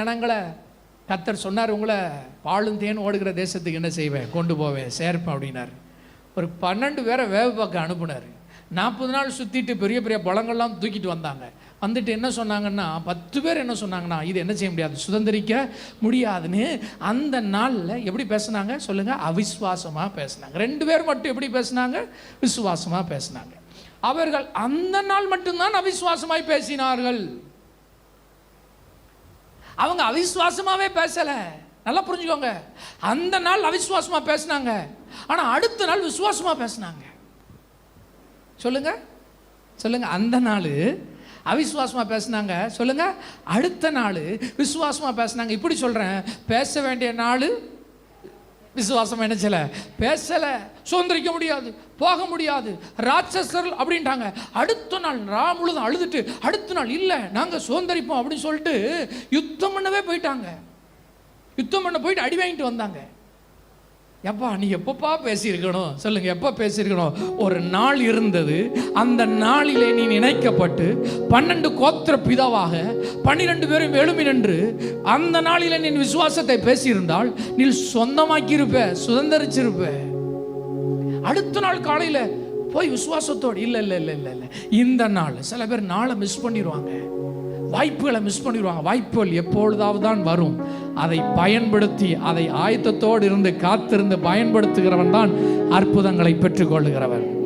ஜனங்களை கர்த்தர் சொன்னார், உங்களை பாலும் தேன் ஓடுகிற தேசத்துக்கு என்ன செய்வேன், கொண்டு போவேன், சேர்ப்பேன் அப்படின்னாரு. ஒரு 12 பேரை வேவ பார்க்க அனுப்புனார். 40 நாள் சுற்றிட்டு பெரிய பெரிய பழங்கள்லாம் தூக்கிட்டு வந்தாங்க. வந்துட்டு என்ன சொன்னாங்கன்னா, 10 பேர் என்ன சொன்னாங்கன்னா, இது என்ன செய்ய முடியாது, சுதந்திரிக்க முடியாதுன்னு அந்த நாளில் எப்படி பேசுனாங்க சொல்லுங்கள், அவிசுவாசமாக பேசினாங்க. 2 பேர் மட்டும் எப்படி பேசினாங்க, விசுவாசமாக பேசினாங்க. அவர்கள் அந்த நாள் மட்டும்தான் அவிசுவாசமாய் பேசினார்கள். அவங்க அவிசுவாசமாகவே பேசலை. நல்லா புரிஞ்சுக்கோங்க, அந்த நாள் அவிசுவாசமாக பேசினாங்க, ஆனால் அடுத்த நாள் விசுவாசமாக பேசினாங்க. சொல்லுங்க சொல்லுங்க, அந்த நாள் அவிசுவாசமாக பேசினாங்க, சொல்லுங்க, அடுத்த நாள் விசுவாசமாக பேசினாங்க. இப்படி சொல்கிறேன், பேச வேண்டிய நாள் விசுவாசம் என்னச்சல பேசலை, சுதந்திரிக்க முடியாது, போக முடியாது, ராட்சசர்கள் அப்படின்ட்டாங்க. அடுத்த நாள் முழுதும் அழுதுட்டு அடுத்த நாள் இல்லை நாங்கள் சுதந்திரிப்போம் அப்படின்னு சொல்லிட்டு யுத்தம் பண்ணவே போயிட்டாங்க. யுத்தம் பண்ண போயிட்டு அடி வாங்கிட்டு வந்தாங்க. எப்பா நீ எப்பப்பா பேசியிருக்கணும் சொல்லுங்க, எப்போ பேசியிருக்கணும்? ஒரு நாள் இருந்தது, அந்த நாளிலே நீ நினைக்கப்பட்டு 12 கோத்திர பிதாவாக 12 பேரும் எழுமி நின்று அந்த நாளிலே நீ விசுவாசத்தை பேசியிருந்தால் நீ சொந்தமாக்கியிருப்ப, சுதந்திரிச்சிருப்ப. அடுத்த நாள் காலையில் போய் விசுவாசத்தோடு இல்லை இல்லை இல்லை இல்லை இல்லை இந்த நாள். சில பேர் நாளை மிஸ் பண்ணிடுவாங்க, வாய்ப்புகளை மிஸ் பண்ணிடுவாங்க. வாய்ப்புகள் எப்பொழுதாவது தான் வரும். அதை பயன்படுத்தி, அதை ஆயத்தத்தோடு இருந்து காத்திருந்து பயன்படுத்துகிறவன் தான் அற்புதங்களை பெற்றுக்கொள்ளுகிறவன்.